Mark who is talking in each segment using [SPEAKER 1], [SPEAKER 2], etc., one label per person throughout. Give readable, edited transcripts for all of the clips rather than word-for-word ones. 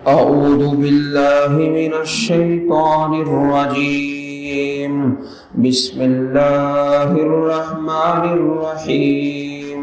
[SPEAKER 1] أعوذ بالله من الشيطان الرجيم بسم الله الرحمن الرحيم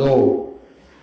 [SPEAKER 1] 2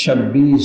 [SPEAKER 1] 26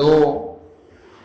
[SPEAKER 1] 2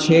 [SPEAKER 1] 6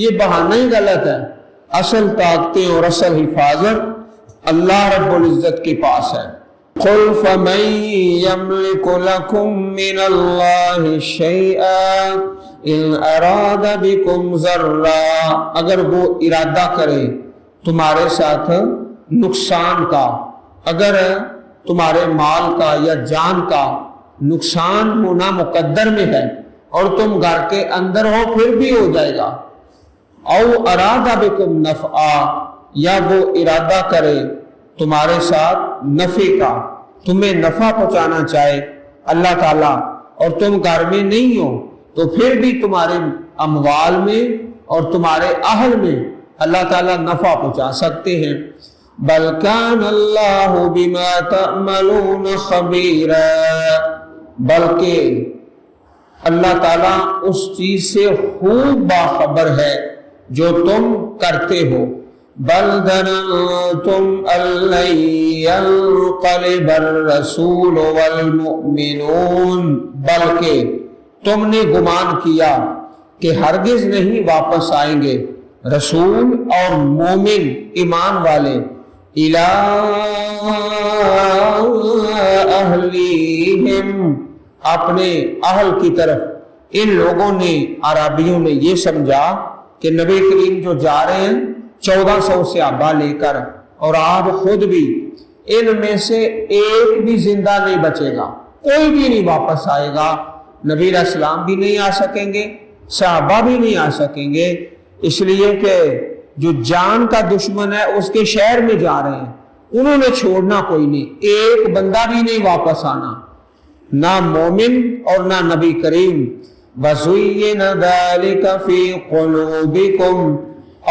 [SPEAKER 1] یہ بہانہ ہی غلط ہے. اصل طاقتیں اور اصل حفاظت اللہ رب العزت کے پاس ہے. قل فمن يملك لكم من الله شيئا ان اراد بكم ضرا، اگر وہ ارادہ کرے تمہارے ساتھ نقصان کا، اگر تمہارے مال کا یا جان کا نقصان ہونا مقدر میں ہے اور تم گھر کے اندر ہو پھر بھی ہو جائے گا. او ارادہ بکم نفعا، یا وہ ارادہ کرے تمہارے ساتھ نفع کا، تمہیں نفع پہنچانا چاہے اللہ تعالیٰ اور تم گھر میں نہیں ہو تو پھر بھی تمہارے اموال میں اور تمہارے اہل میں اللہ تعالیٰ نفع پہنچا سکتے ہیں. بل کان اللہ بما تعملون خبیرا، بلکہ اللہ تعالیٰ اس چیز سے خوب باخبر ہے جو تم کرتے ہو. بل ظننتم ان لن ينقلب الرسول والمؤمنون، بلکہ تم نے گمان کیا کہ ہرگز نہیں واپس آئیں گے رسول اور مومن ایمان والے الی اہلیہم، اپنے اہل کی طرف. ان لوگوں نے، عربیوں نے یہ سمجھا کہ نبی کریم جو جا رہے ہیں 1400 صحابہ لے کر اور آپ خود بھی، ان میں سے ایک بھی زندہ نہیں بچے گا، کوئی بھی نہیں واپس آئے گا. نبی علیہ السلام بھی نہیں آ سکیں گے، صحابہ بھی نہیں آ سکیں گے، اس لیے کہ جو جان کا دشمن ہے اس کے شہر میں جا رہے ہیں، انہوں نے چھوڑنا کوئی نہیں، ایک بندہ بھی نہیں واپس آنا، نہ مومن اور نہ نبی کریم. وَزُيِّنَ ذَلِكَ فِي قُلُوبِكُمْ،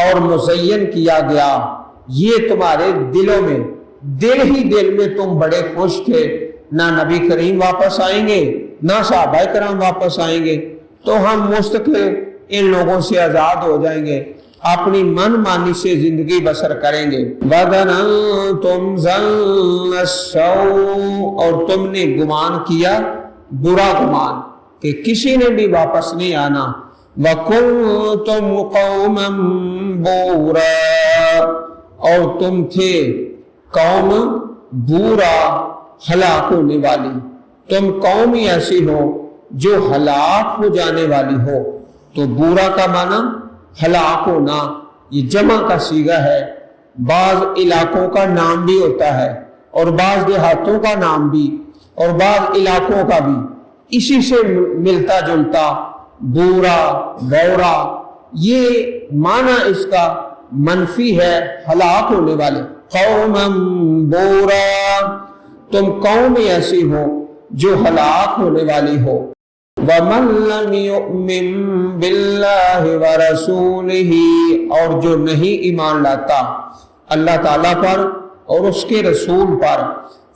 [SPEAKER 1] اور مزین کیا گیا یہ تمہارے دلوں میں، دل ہی دل میں تم بڑے خوش تھے، نہ نبی کریم واپس آئیں گے نہ صحابہ کرام واپس آئیں گے تو ہم مستقل ان لوگوں سے آزاد ہو جائیں گے، اپنی من مانی سے زندگی بسر کریں گے. وَظَنَنتُمْ ظَنَّ السَّوْءِ، اور تم نے گمان کیا برا گمان کہ کسی نے بھی واپس نہیں آنا. وَكُنْتُمْ قَوْمًا بُورًا، اور تم تھے قوم بورا، ہلاک ہونے والی. تم قوم ہی ایسی ہو جو ہلاک ہو جانے والی ہو. تو بورا کا معنی ہلاک ہونا، یہ جمع کا صیغہ ہے. بعض علاقوں کا نام بھی ہوتا ہے اور بعض دیہاتوں کا نام بھی اور بعض علاقوں کا بھی، اسی سے ملتا جلتا بورا، بورا، یہ معنی اس کا منفی ہے، ہلاک ہونے والے. قوما بورا، تم قوم ایسی ہو جو ہلاک ہونے والی ہو. وَمَن لَّمْ يُؤْمِن بِاللَّهِ وَرَسُولِهِ، اور جو نہیں ایمان لاتا اللہ تعالیٰ پر اور اس کے رسول پر،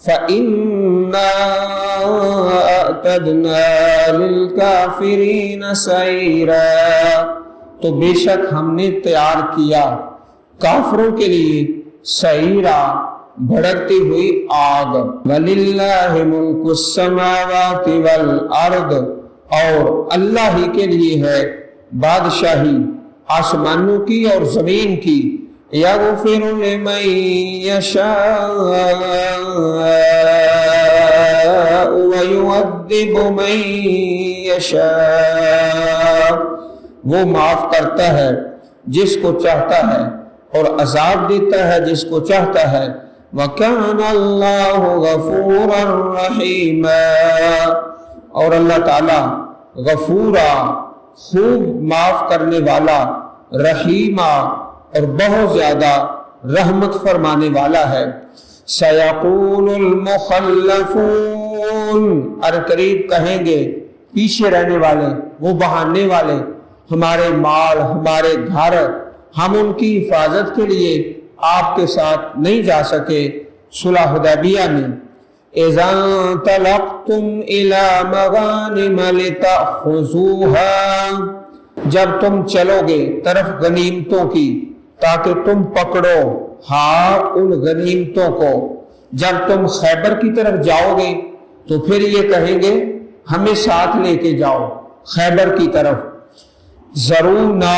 [SPEAKER 1] فَإِنَّا أَعْتَدْنَا لِلْكَافِرِينَ سَعِيرًا، تو بے شک ہم نے تیار کیا کافروں کے لیے سعیرا، بھڑکتی ہوئی آگ. وَلِلَّهِ مُلْكُ السَّمَاوَاتِ وَالْأَرْضِ، اور اللہ ہی کے لیے ہے بادشاہی آسمانوں کی اور زمین کی. يَغْفِرُ لِمَن يَشَاءُ وَيُعَذِّبُ مَن يَشَاءُ، وہ معاف کرتا ہے جس کو چاہتا ہے اور عذاب دیتا ہے جس کو چاہتا ہے. وَكَانَ اللَّهُ غَفُورًا رَحِيمًا، اور اللہ تعالیٰ غفورا، خوب معاف کرنے والا، رحیمہ، اور بہت زیادہ رحمت فرمانے والا ہے. سَيَقُولُ الْمُخَلَّفُونَ، ارقریب کہیں گے پیچھے رہنے والے، وہ بہانے والے، ہمارے مال، ہمارے گھر، ہم ان کی حفاظت کے لیے آپ کے ساتھ نہیں جا سکے صلح حدیبیہ میں. اِذَا انطَلَقْتُمْ إِلَى مَغَانِمَ لِتَأْخُذُوهَا، جب تم چلو گے طرف غنیمتوں کی تاکہ تم پکڑو ہاں ان غنیمتوں کو. جب تم خیبر کی طرف جاؤ گے تو پھر یہ کہیں گے ہمیں ساتھ لے کے جاؤ خیبر کی طرف. ضرونا،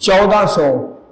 [SPEAKER 1] 1400,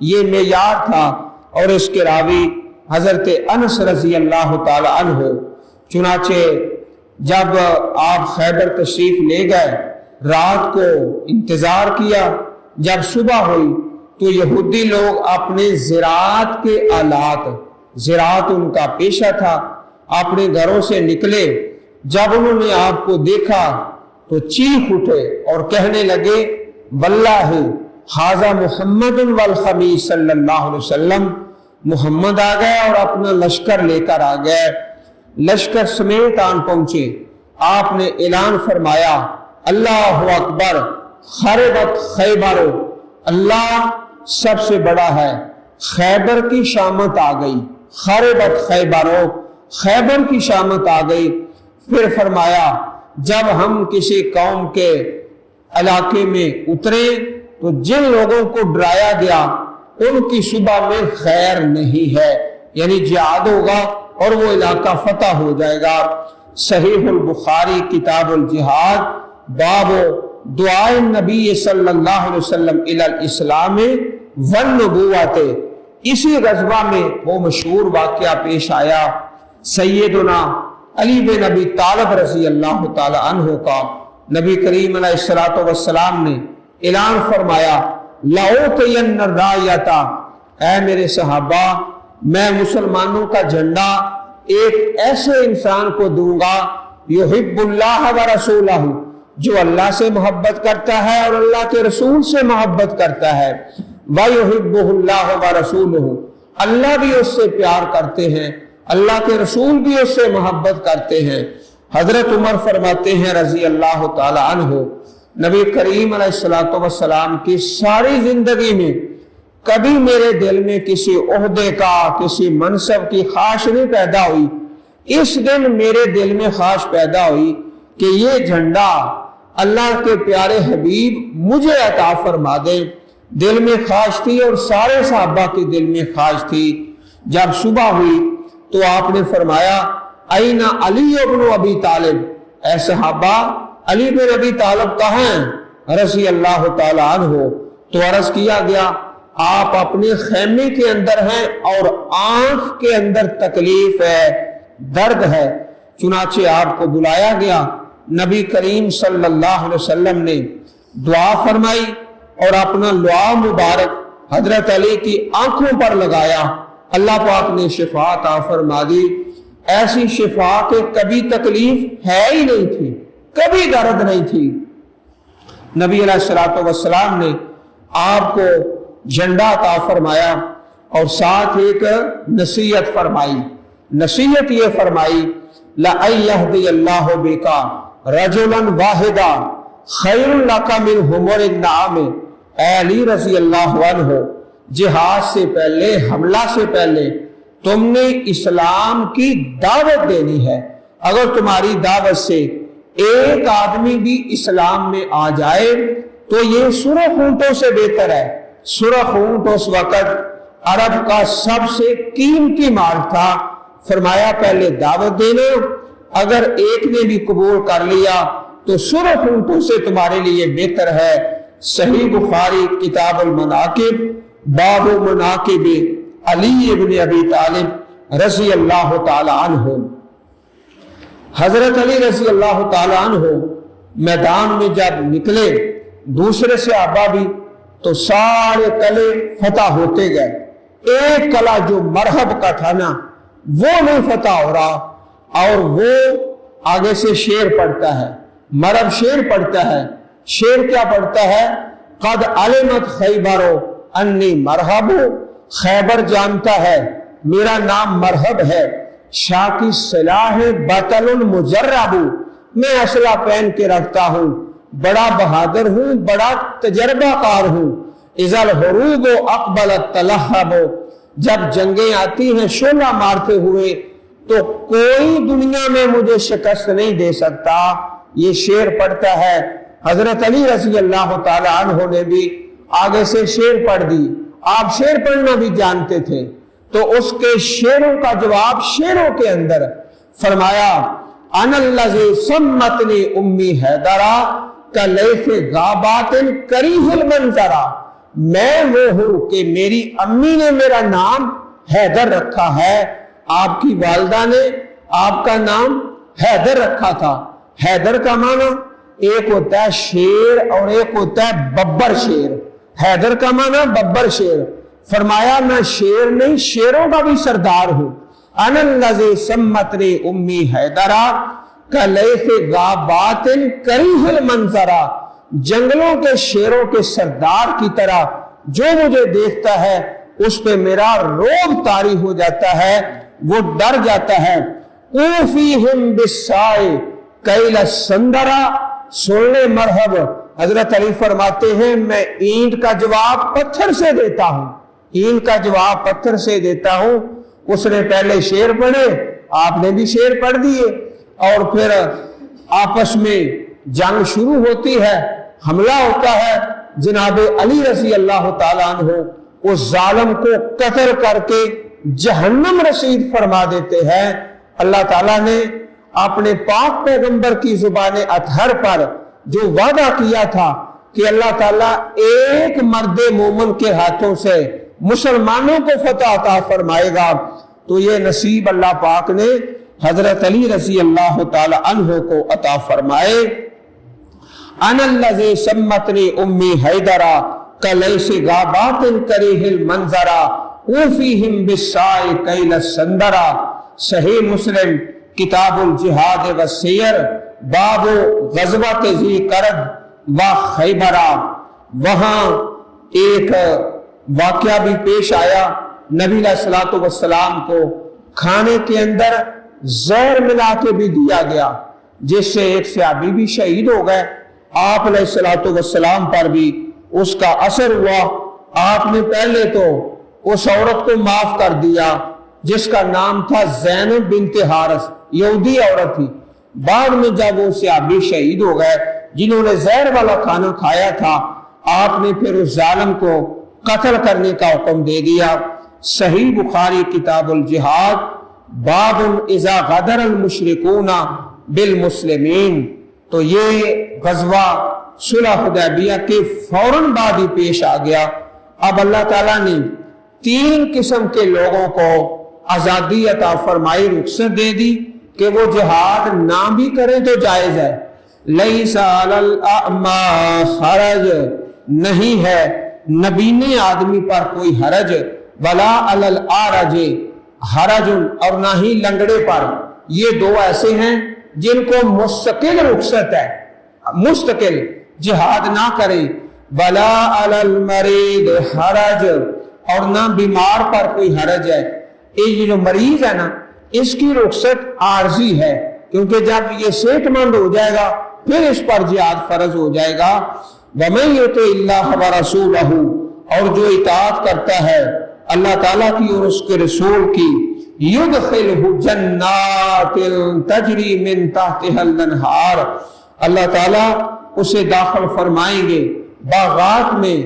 [SPEAKER 1] یہ معیار تھا۔ اور اس کے راوی حضرت انس رضی اللہ تعالی عنہ، چنانچہ جب آپ خیبر تشریف لے گئے، رات کو انتظار کیا، جب صبح ہوئی تو یہودی لوگ اپنے زراعت کے آلات، زراعت ان کا پیشہ تھا، اپنے گھروں سے نکلے۔ جب انہوں نے آپ کو دیکھا تو چیخ اٹھے اور کہنے لگے واللہ ھذا محمد والخمیس صلی اللہ علیہ وسلم، محمد آ گئے اور اپنا لشکر لے کر آ گئے۔ لشکر سمیت آن پہنچے، آپ نے اعلان فرمایا اللہ اکبر، خربت خیبر، اللہ سب سے بڑا ہے، خیبر کی شامت آ گئی، خربت خیبر، خیبر کی شامت آ گئی۔ پھر فرمایا جب ہم کسی قوم کے علاقے میں اترے تو جن لوگوں کو ڈرایا گیا ان کی صبح میں خیر نہیں ہے، یعنی جہاد ہوگا اور وہ علاقہ فتح ہو جائے گا۔ صحیح البخاری کتاب الجہاد، باب دعائے نبی صلی اللہ علیہ وسلم الی الاسلام والنبوۃ، اسی غزوہ میں وہ مشہور واقعہ پیش آیا سیدنا علی بن ابی طالب رضی اللہ تعالی عنہ کا۔ نبی کریم علیہ الصلوۃ والسلام نے اعلان فرمایا لَأُوتِيَنَّ الرَّایَةَ، اے میرے صحابہ میں مسلمانوں کا جھنڈا ایک ایسے انسان کو دوں گا یحب اللہ ورسولہ، جو اللہ سے محبت کرتا ہے اور اللہ کے رسول سے محبت کرتا ہے، وَيُحِبُّهُ اللَّهُ وَرَسُولُهُ، اللہ بھی اس سے پیار کرتے ہیں، اللہ کے رسول بھی اس سے محبت کرتے ہیں۔ حضرت عمر فرماتے ہیں رضی اللہ تعالی عنہ، نبی کریم علیہ الصلوۃ والسلام کی ساری زندگی میں کبھی میرے دل میں کسی عہدے کا، کسی منصب کی خواہش نہیں پیدا ہوئی، اس دن میرے دل میں خواہش پیدا ہوئی کہ یہ جھنڈا اللہ کے پیارے حبیب مجھے عطا فرما دے۔ دل میں خواہش تھی اور سارے صحابہ کے دل میں خواہش تھی۔ جب صبح ہوئی تو آپ نے فرمایا اینا علی ابن ابی طالب، اے صحابہ علی بن ابی طالب کہاں ہیں رضی اللہ تعالی عنہ؟ تو عرض کیا گیا آپ اپنے خیمے کے اندر ہیں اور آنکھ کے اندر تکلیف ہے، درد ہے۔ چنانچہ آپ کو بلایا گیا، نبی کریم صلی اللہ علیہ وسلم نے دعا فرمائی اور اپنا لعاب مبارک حضرت علی کی آنکھوں پر لگایا، اللہ پاک نے شفا عطا فرما دی، ایسی شفا کہ کبھی تکلیف ہے ہی نہیں تھی، کبھی درد نہیں تھی۔ نبی علیہ الصلوۃ والسلام نے آپ کو جھنڈا عطا فرمایا اور ساتھ ایک نصیحت فرمائی، نصیحت یہ فرمائی لَأَن يَهْدِيَ اللَّهُ بِكَ رَجُلًا وَاحِدًا خَيْرٌ لَكَ مِنْ حُمُرِ النَّعَامِ، اے علی رضی اللہ عنہ، جہاد سے پہلے، حملہ سے پہلے تم نے اسلام کی دعوت دینی ہے، اگر تمہاری دعوت سے ایک آدمی بھی اسلام میں آ جائے تو یہ سرخ اونٹوں سے بہتر ہے۔ سرخ اونٹ اس وقت عرب کا سب سے قیمتی مال تھا۔ فرمایا پہلے دعوت دینا، اگر ایک نے بھی قبول کر لیا تو سرخ اونٹوں سے تمہارے لیے بہتر ہے۔ صحیح بخاری کتاب المناقب، باب مناقب علی ابن ابی طالب رضی اللہ تعالی عنہ۔ حضرت علی رضی اللہ تعالی عنہ میدان میں جب نکلے، دوسرے صحابہ بھی، تو سارے قلعے فتح ہوتے گئے، ایک قلعہ جو مرحب کا تھا نا وہ نہیں فتح ہو رہا، اور وہ آگے سے شعر پڑھتا ہے، مرحب شعر پڑھتا ہے۔ شعر کیا پڑھتا ہے؟ قد علمت خیبر انی مرحب، خیبر جانتا ہے میرا نام مرحب ہے، شاہ کی سلاح بطل مجرب، میں اسلحہ پہن کے رکھتا ہوں، بڑا بہادر ہوں، بڑا تجربہ کار ہوں۔ اذا الحروب اقبلت تلہب، جب جنگیں آتی ہیں شعلہ مارتے ہوئے تو کوئی دنیا میں مجھے شکست نہیں دے سکتا۔ یہ شعر پڑھتا ہے۔ حضرت علی رضی اللہ تعالی عنہ نے بھی آگے سے شعر پڑھ دی، آپ شعر پڑھنا بھی جانتے تھے، تو اس کے شعروں کا جواب شعروں کے اندر فرمایا انا الذی سمتنی امی حیدرا کلیث غابات کریہ المنظرا، میں وہ ہوں کہ میری امی نے میرا نام حیدر رکھا ہے، آپ کی والدہ نے آپ کا نام حیدر رکھا تھا۔ حیدر کا معنی ایک ہوتا ہے شیر اور ایک ہوتا ہے ببر شیر۔ حیدر کا معنی ببر شیر۔ فرمایا میں شیر نہیں، شیروں کا بھی سردار ہوں۔ انا الذی سمتنی امی حیدرا کلیث غابات کریہ المنظرا، جنگلوں کے شیروں کے سردار کی طرح جو مجھے دیکھتا ہے اس پہ میرا روب طاری ہو جاتا ہے، وہ ڈر جاتا ہے۔ اوفیہم بالسائے کیل السندرا، سننے مرحب، حضرت علی فرماتے ہیں میں اینٹ کا جواب پتھر سے دیتا ہوں، اینٹ کا جواب پتھر سے دیتا ہوں۔ اس نے پہلے شعر پڑھے، آپ نے بھی شعر پڑھ دیے، اور پھر آپس میں جنگ شروع ہوتی ہے، حملہ ہوتا ہے۔ جناب علی رضی اللہ تعالیٰ عنہ اس ظالم کو قتل کر کے جہنم رسید فرما دیتے ہیں۔ اللہ تعالیٰ نے اپنے پاک پیغمبر کی زبان اطہر پر جو وعدہ کیا تھا کہ اللہ تعالیٰ ایک مرد مومن کے ہاتھوں سے مسلمانوں کو فتح عطا فرمائے گا، تو یہ نصیب اللہ پاک نے حضرت علی رضی اللہ تعالی عنہ کو عطا فرمائے۔ انا الذی سمتنی امی حیدرا کلیث غابات کریہ المنظرا اوفیہم بالسائے کیل السندرا۔ صحیح مسلم کتاب الجہاد والسیر باب غزوۃ ذی قرد و خیبرہ، وہاں ایک واقعہ بھی پیش آیا۔ نبی علیہ الصلوۃ والسلام کو کھانے کے اندر زہر ملا کے بھی دیا گیا، جس سے ایک صحابی بھی شہید ہو گئے۔ آپ علیہ الصلوۃ والسلام پر بھی اس کا اثر ہوا۔ آپ نے پہلے تو اس عورت کو معاف کر دیا جس کا نام تھا زینب بنت حارث، یہودی عورت تھی۔ بعد میں جب وہ صحابی شہید ہو گئے جنہوں نے زہر والا کھانا کھایا تھا، آپ نے پھر اس ظالم کو قتل کرنے کا حکم دے دیا۔ صحیح بخاری کتاب الجہاد باب اذا غدر المشرکون بالمسلمین۔ تو یہ غزوہ صلح حدیبیہ کے فوراً بعد ہی پیش آ گیا۔ اب اللہ تعالیٰ نے 3 قسم کے لوگوں کو آزادی عطا فرمائی، رخصت دے دی کہ وہ جہاد نہ بھی کریں تو جائز ہے۔ لیس علی الاعمی حرج، نہیں ہے نبینے آدمی پر کوئی حرج، ولا علی الاعرج حرج، اور نہ ہی لنگڑے پر۔ یہ 2 ایسے ہیں جن کو مستقل رخصت ہے، مستقل جہاد نہ کریں۔ ولا علی المریض حرج، اور نہ بیمار پر کوئی حرج ہے۔ یہ جو مریض ہے نا، اس کی رخصت عارضی ہے، کیونکہ جب یہ صحت مند ہو جائے گا پھر اس پر جہاد فرض ہو جائے گا۔ وَمَن يُطِعِ اللَّهَ وَرَسُولَهُ، اور جو اطاعت کرتا ہے اللہ تعالیٰ کی اور اس کے رسول کی، يُدْخِلْهُ جَنَّاتٍ تَجْرِي مِن تَحْتِهَا الْأَنْهَارُ، اللہ تعالیٰ اسے داخل فرمائیں گے باغات میں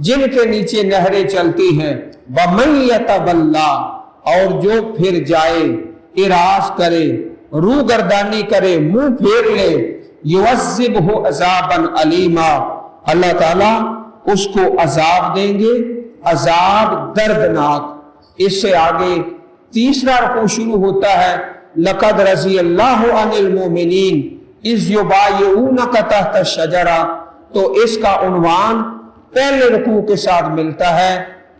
[SPEAKER 1] جن کے نیچے نہریں چلتی ہیں۔ وَمَن يَتَوَلَّى، اور جو پھر جائے، اراض کرے، روح گردانی کرے، منہ پھیر لے، يُعَذِّبْهُ عَذَابًا أَلِيمًا، اللہ تعالیٰ اس کو عذاب دیں گے، عذاب دردناک۔ اس سے آگے تیسرا رکوع شروع ہوتا ہے، لَقَدْ رَضِيَ اللَّهُ عَنِ الْمُؤْمِنِينَ إِذْ يُبَايِعُونَكَ تَحْتَ الشَّجَرَةِ، تو اس کا عنوان پہلے رکوع کے ساتھ ملتا ہے۔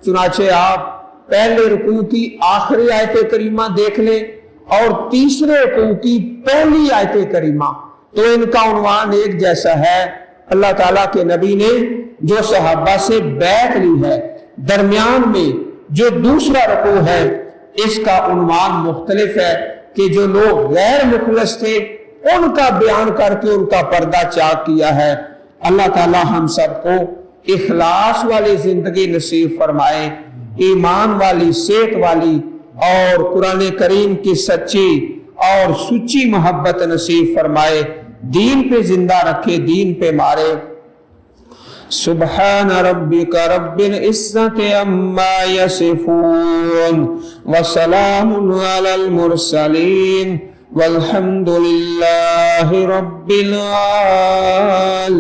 [SPEAKER 1] چنانچہ آپ پہلے رکوع کی آخری آیت کریمہ دیکھ لیں اور تیسرے رکوع کی پہلی آیت کریمہ، تو ان کا عنوان ایک جیسا ہے۔ اللہ تعالیٰ کے نبی نے جو صحابہ سے بیعت لی ہے، درمیان میں جو دوسرا رکوع ہے اس کا عنوان مختلف ہے، کہ جو لوگ غیر مخلص تھے ان کا بیان کر کے ان کا پردہ چاک کیا ہے۔ اللہ تعالیٰ ہم سب کو اخلاص والی زندگی نصیب فرمائے، ایمان والی، صحت والی، اور قرآن کریم کی سچی اور سچی محبت نصیب فرمائے، دین پہ زندہ رکھے، دین پہ مارے۔ سبحان ربک رب العزت عما یصفون وسلام علی المرسلین والحمد للہ رب العالمین۔